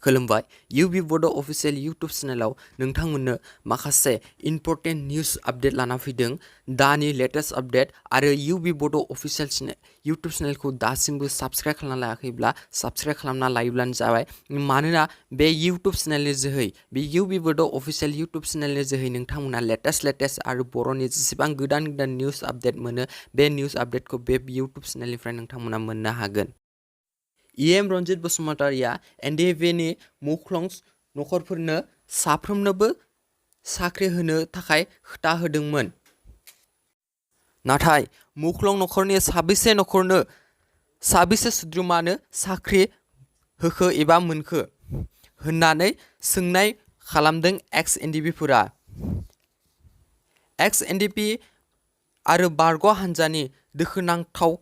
खुलुमबाय UB Bodo official YouTube चेनेलाव नोंथांमोननो माखासे important news update लाना फैदों दानि लेटेस्ट आपडेट आरो UB Bodo official YouTube चेनेलखौ दासिमबो साबस्क्राइब खालामना लायाखैब्ला साबस्क्राइब खालामना लायोब्लानो जाबाय मानोना बे YouTube चेनेलनि जोहै बे UB Bodo official YouTube चेनेलनि जोहै नोंथांमोना लेटेस्ट आरो बर'नि जेसेबां गोदान निउज आपडेट मोनो बे निउज आपडेटखौ बे YouTube चेनेलनिफ्राय नोंथांमोना मोननो हागोन। EM रन्जित बसुमतारिया NDFB नि मुख्लं नखरफोरनो साफ्रोमनोबो साख्रि होनो थाखाय खोथा होदोंमोन। नाथाय मुख्लं नखरनि साबेसे सोद्रोमानो साख्रि होखो एबा मोनखो होननानै सोंनाय खालामदों ex-NDFBफोरा। ex-NDFB आरो बारग' हान्जानि दुखुनांथाव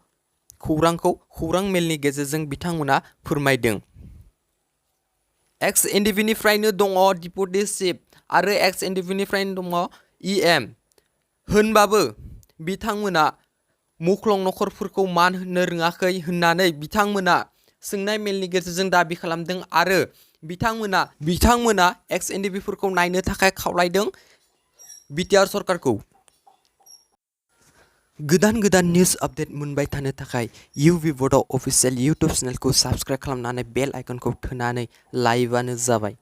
खौरांखौ खौरां मेलनि गेजेरजों बिथांमोना फोरमायदों। ex-NDFBनिफ्रायनो दङ डिप्युटी चिफ आरो ex-NDFBनिफ्रायनो दङ EM होनबाबो बिथांमोना मुख्लं नखरफोरखौ मान होनो रोङाखै होननानै बिथांमोना सोंनाय मेलनि गेजेरजों दाबि खालामदों आरो बिथांमोना ex-NDFBफोरखौ नायनो थाखाय खावलायदों बिटिआर सरकारखौ। गोदान निउज आपडेट मोनबाय थानो थाखाय UB Bodo official YouTube चेनेलखौ साबस्क्राइब खालामनानै बेल आइकनखौ थुनानै लायोबानो जाबाय।